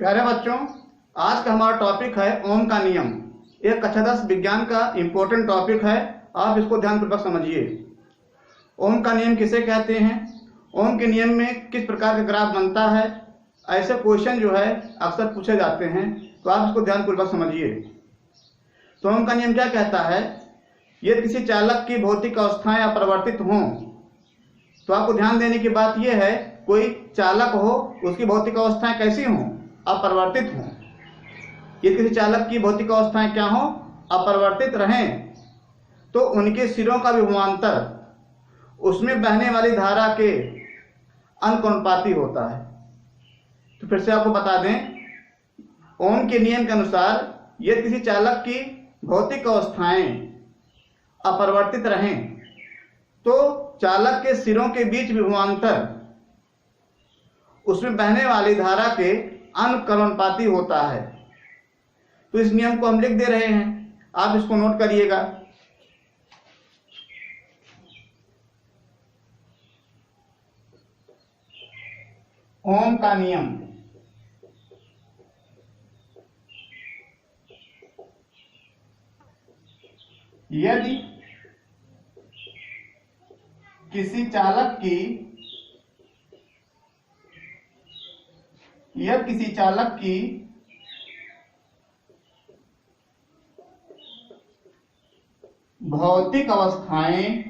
प्यारे बच्चों, आज का हमारा टॉपिक है ओम का नियम। एक कक्षा 10 विज्ञान का इम्पोर्टेंट टॉपिक है। आप इसको ध्यानपूर्वक समझिए। ओम का नियम किसे कहते हैं, ओम के नियम में किस प्रकार का ग्राफ बनता है, ऐसे क्वेश्चन जो है अक्सर पूछे जाते हैं, तो आप इसको ध्यानपूर्वक समझिए। तो ओम का नियम क्या कहता है, यदि किसी चालक की भौतिक अवस्थाएं अपरिवर्तित हों, तो आपको ध्यान देने की बात यह है, कोई चालक हो उसकी भौतिक अवस्थाएं कैसी हों, अपरिवर्तित हों। यदि किसी चालक की भौतिक अवस्थाएं क्या हों, अपरिवर्तित रहें, तो उनके सिरों का विभवांतर उसमें बहने वाली धारा के अनुपाती होता है। तो फिर से आपको बता दें, ओम के नियम के अनुसार यदि किसी चालक की भौतिक अवस्थाएं अपरिवर्तित रहें, तो चालक के सिरों के बीच विभवांतर उसमें बहने वाली धारा के अनुक्रमणपाती होता है। तो इस नियम को हम लिख दे रहे हैं, आप इसको नोट करिएगा। ओम का नियम। यदि किसी चालक की भौतिक अवस्थाएं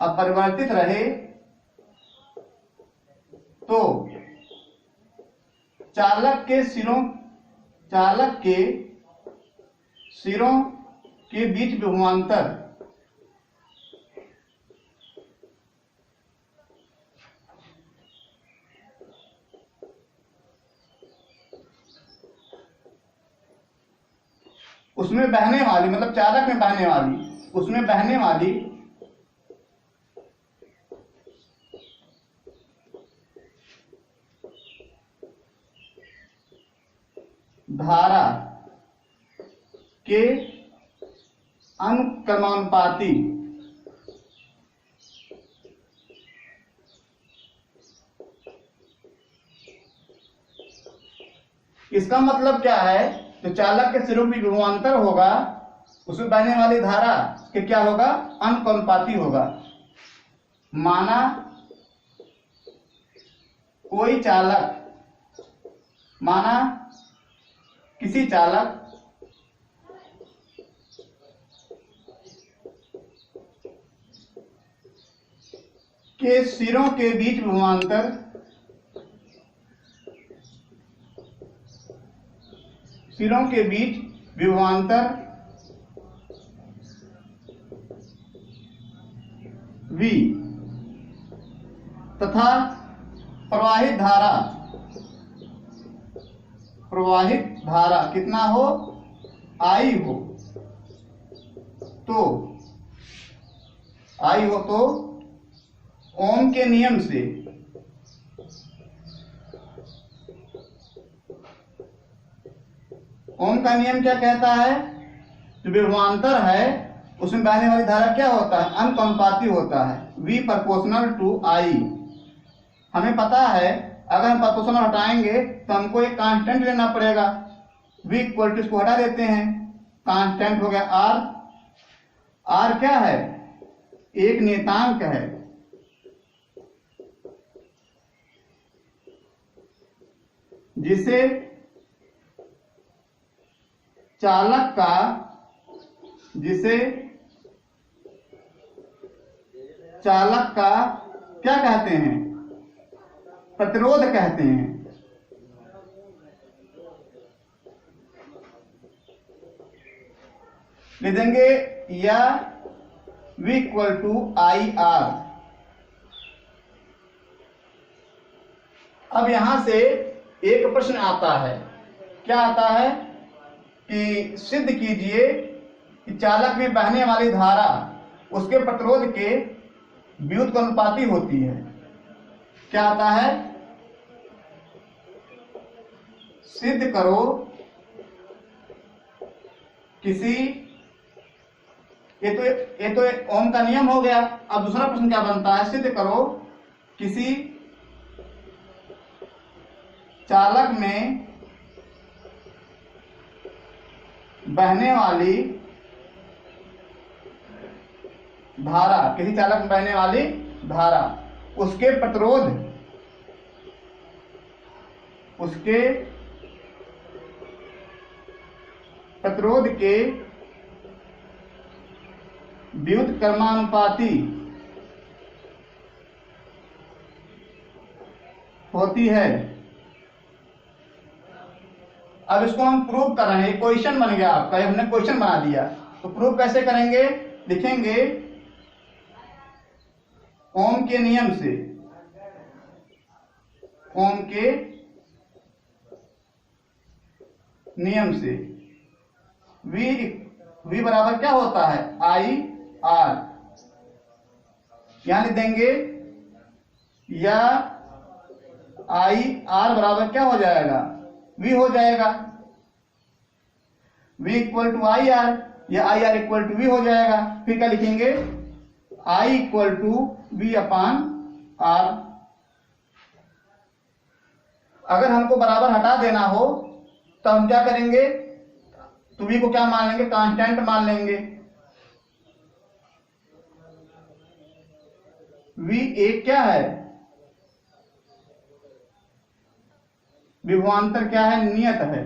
अपरिवर्तित रहे, तो चालक के सिरों के बीच विभवांतर उसमें बहने वाली, मतलब चालक में बहने वाली, उसमें बहने वाली धारा के अनुक्रमानुपाती इसका मतलब क्या है, तो चालक के सिरों में विभवांतर होगा, उसमें बहने वाली धारा के क्या होगा, अनुक्रमानुपाती होगा। माना किसी चालक के सिरों के बीच विभवांतर V तथा प्रवाहित धारा कितना हो, I हो, तो ओम के नियम से ओम का नियम क्या कहता है, जो विभवांतर है उसमें बहने वाली धारा क्या होता है, अनुक्रमानुपाती होता है, V प्रोपोर्शनल टू I। हमें पता है अगर हम प्रोपोर्शनल हटाएंगे तो हमको एक कांस्टेंट लेना पड़ेगा। V इक्वल टू, इसको हटा देते हैं, कांस्टेंट हो गया R। R क्या है, एक नियतांक है, जिसे चालक का क्या कहते हैं, प्रतिरोध कहते हैं। ले देंगे या V इक्वल टू IR। अब यहां से एक प्रश्न आता है, क्या आता है कि सिद्ध कीजिए कि चालक में बहने वाली धारा उसके प्रतिरोध के व्युत्क्रमानुपाती होती है। क्या आता है, सिद्ध करो किसी, ये तो ओम का नियम हो गया। अब दूसरा प्रश्न क्या बनता है, सिद्ध करो किसी चालक में बहने वाली धारा, किसी चालक में बहने वाली धारा उसके प्रतिरोध के व्युत्क्रमानुपाती होती है। अब इसको हम प्रूव कर रहे हैं, क्वेश्चन बन गया आपका, हमने क्वेश्चन बना दिया। तो प्रूव कैसे करेंगे, लिखेंगे ओम के नियम से, ओम के नियम से V बराबर क्या होता है, I R, यहां लिख देंगे, या I R बराबर क्या हो जाएगा, V हो जाएगा। V equal to I R या I R equal to V हो जाएगा। फिर क्या लिखेंगे, I equal to V upon R। अगर हमको बराबर हटा देना हो तो हम क्या करेंगे, तो V को क्या मान लेंगे, कांस्टेंट मान लेंगे। V एक क्या है, विभवांतर क्या है, नियत है।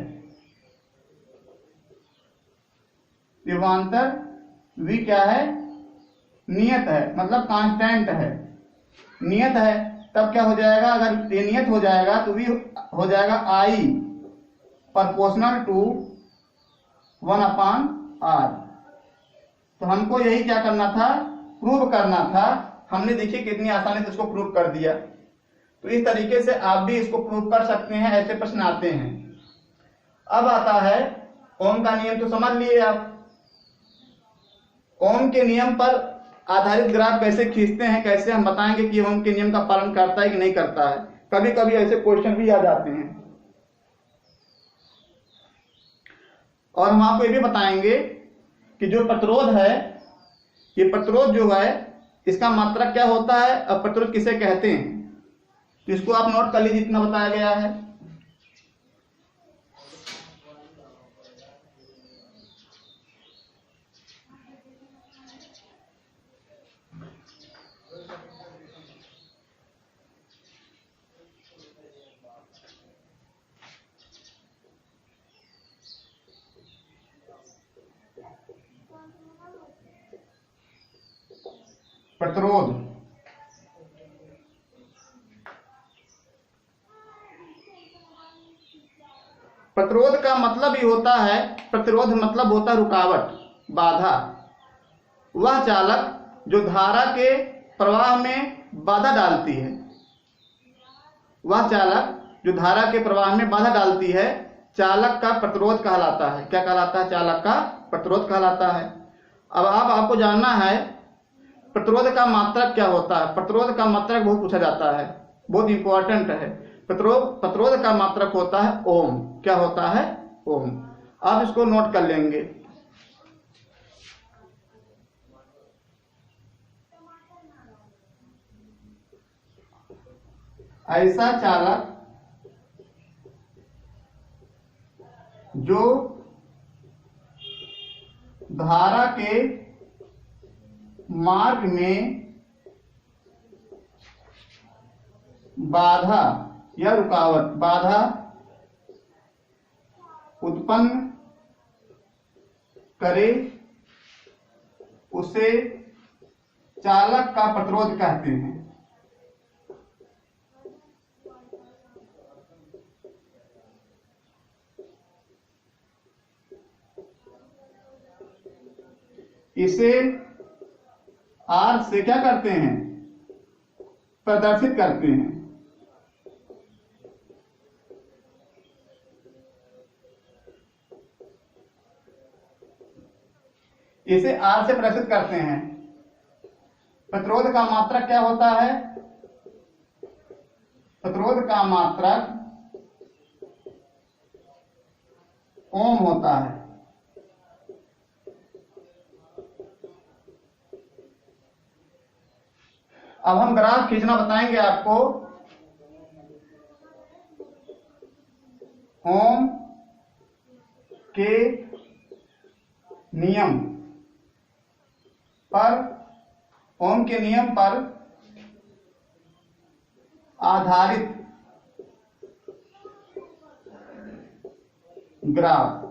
विभवांतर V क्या है, नियत है, मतलब कांस्टेंट है, नियत है। तब क्या हो जाएगा, अगर ये नियत हो जाएगा तो V हो जाएगा I proportional to 1 upon R। तो हमको यही क्या करना था, प्रूव करना था। हमने देखिए कितनी आसानी से इसको प्रूव कर दिया। तो इस तरीके से आप भी इसको प्रूव कर सकते हैं, ऐसे प्रश्न आते हैं। अब आता है ओम का नियम, तो समझ लिए आप। ओम के नियम पर आधारित ग्राफ कैसे खींचते हैं, कैसे हम बताएंगे कि ओम के नियम का पालन करता है कि नहीं करता है। कभी कभी ऐसे क्वेश्चन भी आ जाते हैं। और हम आपको ये भी बताएंगे कि जो प्रतिरोध है, ये प्रतिरोध जो है इसका मात्रक क्या होता है और प्रतिरोध किसे कहते हैं। तो इसको आप नोट कर लीजिए, जितना बताया गया है। प्रतिरोध, प्रतिरोध का मतलब ही होता है, प्रतिरोध मतलब होता है रुकावट, बाधा। वह चालक जो धारा के प्रवाह में बाधा डालती है, वह चालक जो धारा के प्रवाह में बाधा डालती है, चालक का प्रतिरोध कहलाता है। क्या कहलाता है, चालक का प्रतिरोध कहलाता है। अब आपको जानना है प्रतिरोध का मात्रक क्या होता है। प्रतिरोध का मात्रक बहुत पूछा जाता है, बहुत इंपॉर्टेंट है। प्रतिरोध का मात्रक होता है ओम। क्या होता है, ओम। आप इसको नोट कर लेंगे। ऐसा चालक जो धारा के मार्ग में बाधा या रुकावट, बाधा उत्पन्न करे, उसे चालक का प्रतिरोध कहते हैं। इसे R से क्या करते हैं, प्रदर्शित करते हैं। इसे R से प्रदर्शित करते हैं। प्रतिरोध का मात्रक क्या होता है, प्रतिरोध का मात्रक ओम होता है। अब हम ग्राफ खींचना बताएंगे आपको। ओम के नियम पर, ओम के नियम पर आधारित ग्राफ,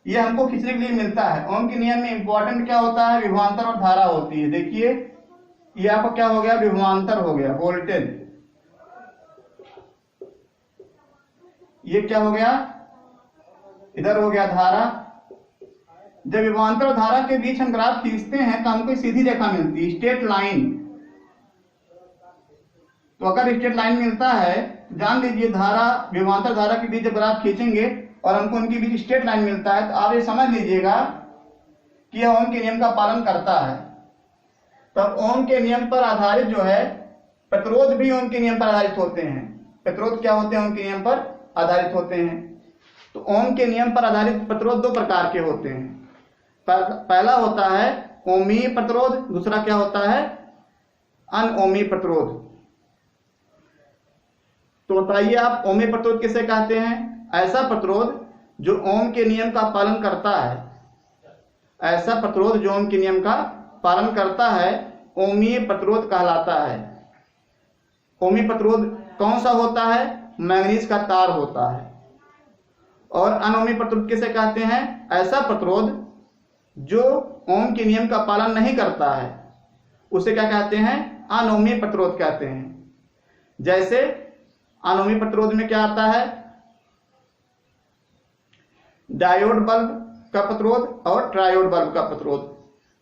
ये हमको खींचने के लिए मिलता है। ओम के नियम में इंपॉर्टेंट क्या होता है? विभवांतर और धारा होती है। देखिए ये आपको क्या हो गया? विभवांतर हो गया, वोल्टेज। ये क्या हो गया? इधर हो गया धारा। जब विभवांतर और धारा के बीच हम ग्राफ खींचते हैं तो हमको सीधी रेखा मिलती है, स्ट्रेट लाइन। तो अगर स्ट्रेट लाइन मिलता है, जान लीजिए धारा, विभवांतर धारा के बीच जब ग्राफ खींचेंगे और हमको उनके बीच स्ट्रेट लाइन मिलता है, तो आप ये समझ लीजिएगा कि यह ओम के नियम का पालन करता है। तब ओम के नियम पर आधारित जो है प्रतिरोध भी ओम के नियम पर आधारित होते हैं। प्रतिरोध क्या होते हैं? ओम के नियम पर आधारित होते हैं। तो ओम के नियम पर आधारित प्रतिरोध दो प्रकार के होते हैं। पहला होता है ओमीय प्रतिरोध, दूसरा क्या होता है? अनओमीय प्रतिरोध। तो बताइए आप, ओमीय प्रतिरोध किसे कहते हैं? ऐसा प्रतिरोध जो ओम के नियम का पालन करता है, ऐसा प्रतिरोध जो ओम के नियम का पालन करता है ओमीय प्रतिरोध कहलाता है। ओमीय प्रतिरोध कौन सा होता है? मैंगनीज का तार होता है। और अनओमीय प्रतिरोध किसे कहते हैं? ऐसा प्रतिरोध जो ओम के नियम का पालन नहीं करता है, उसे क्या कहते हैं? अनओमीय प्रतिरोध कहते हैं। जैसे अनओमीय प्रतिरोध में क्या आता है? डायोड बल्ब का प्रतिरोध और ट्रायोड बल्ब का प्रतिरोध।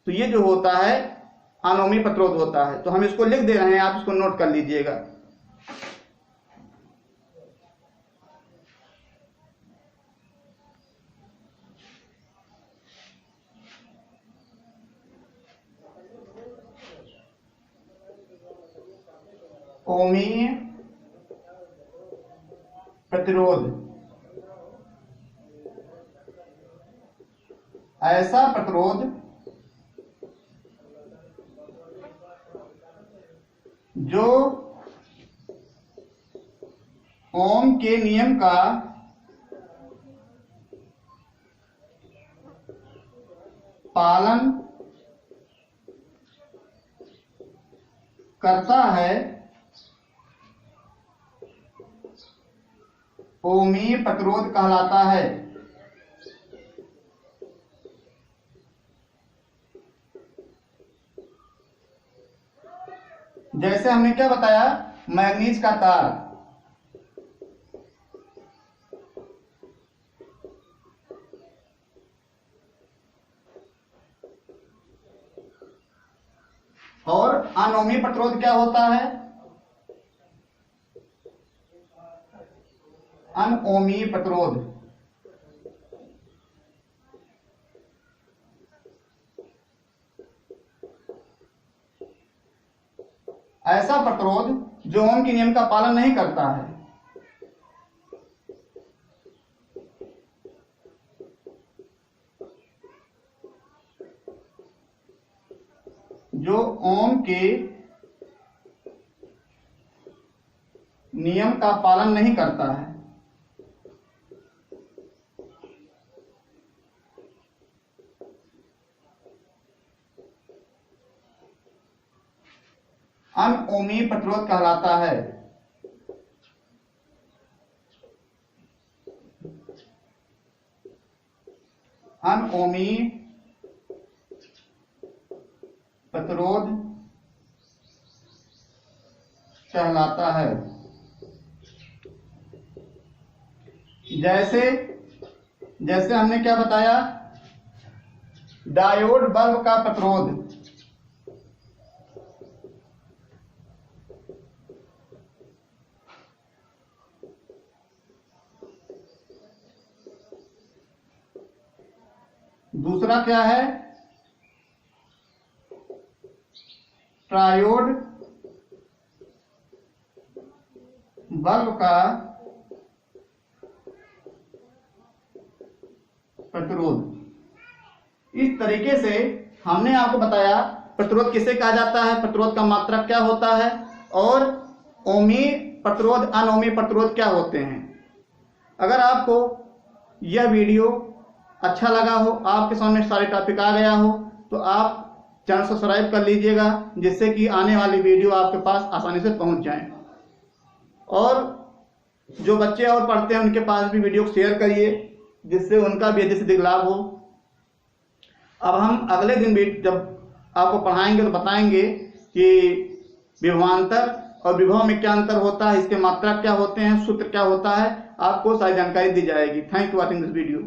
तो ये जो होता है अनओमीय प्रतिरोध होता है। तो हम इसको लिख दे रहे हैं, आप इसको नोट कर लीजिएगा। ओमीय प्रतिरोध ऐसा प्रतिरोध जो ओम के नियम का पालन करता है, ओमीय प्रतिरोध कहलाता है। जैसे हमने क्या बताया? मैग्नीज का तार। और अनओमीय प्रतिरोध क्या होता है? अनओमीय प्रतिरोध ऐसा प्रतिरोध जो ओम के नियम का पालन नहीं करता है। जो ओम के नियम का पालन नहीं करता है। अनओमीय प्रतिरोध कहलाता है। अनओमीय प्रतिरोध कहलाता है। जैसे जैसे हमने क्या बताया? डायोड बल्ब का प्रतिरोध। दूसरा क्या है? ट्रायोड बल्ब का प्रतिरोध। इस तरीके से हमने आपको बताया प्रतिरोध किसे कहा जाता है, प्रतिरोध का मात्रक क्या होता है, और ओमी प्रतिरोध, अनओमी प्रतिरोध क्या होते हैं। अगर आपको यह वीडियो अच्छा लगा हो, आपके सामने सारे टॉपिक आ गया हो, तो आप चैनल सब्सक्राइब कर लीजिएगा, जिससे कि आने वाली वीडियो आपके पास आसानी से पहुंच जाए। और जो बच्चे और पढ़ते हैं उनके पास भी वीडियो शेयर करिए, जिससे उनका भी अधिक से अधिक लाभ हो। अब हम अगले दिन भी जब आपको पढ़ाएंगे तो बताएंगे कि विभवांतर और विभव में क्या अंतर होता है, इसके मात्रक क्या होते हैं, सूत्र क्या होता है, आपको सारी जानकारी दी जाएगी। Thank you watching this video.